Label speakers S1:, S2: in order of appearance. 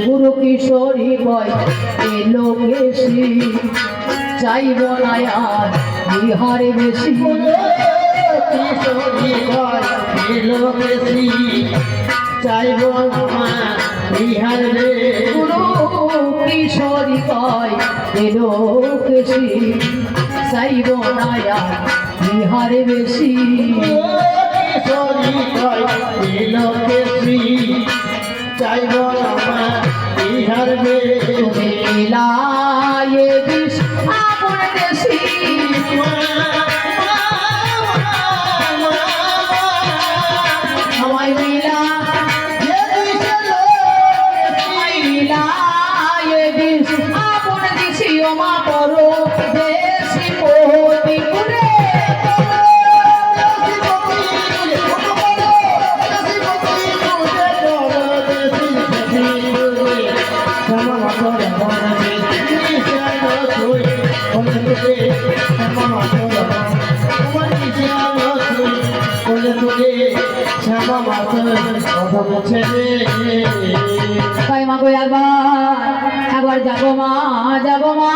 S1: গুরু কিশোরী বয় এলো কেশি চাইব না আর বিহারে বেশি
S2: কিশোরী বয় এলো কেশি চাইব না বিহার রে
S1: গুরু কিশোরী বয় এলো কেশি চাইব না আর বিহারে বেশি
S2: কিশোরী বয় এলো কেশি চাইব না বিহার রে
S1: মেলায়ে বিষ আপন দেশি আমায় মিলা আমায় মিলায়ে বিষ আপন দেশি ওমা পরো দেশি পোতি করে তাই মা গো একবার যাবো মা যাবো মা